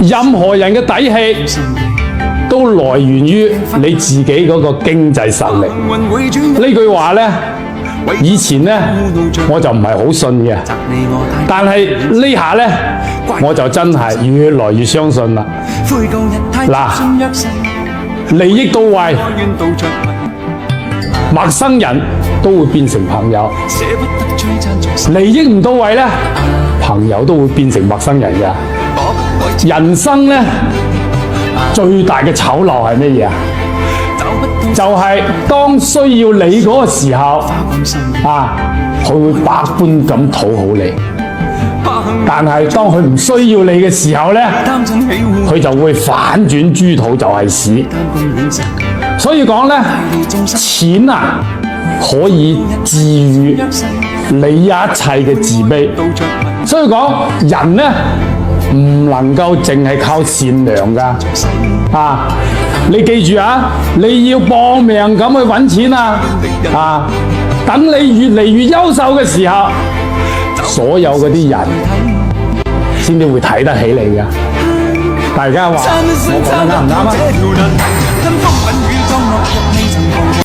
任何人嘅底氣都來源於你自己嗰個經濟實力。呢句話呢，以前呢我就唔係好信嘅，但係呢下呢，我就真係越來越相信啦。嗱，利益到位，陌生人都會變成朋友；利益唔到位呢，朋友都會變成陌生人嘅。人生呢，最大嘅醜陋係乜嘢啊？就係當需要你嗰個時候，佢會百般咁討好你；但係當佢唔需要你嘅時候呢，佢就會反轉豬肚就係屎。所以講呢，錢啊可以治愈你一切嘅自卑。所以講人呢，唔能夠淨係靠善良㗎。你記住啊，你要搏命咁去揾錢啊！等你越嚟越優秀嘅時候，所有嗰啲人先至會睇得起你㗎。大家話我講得啱唔啱啊？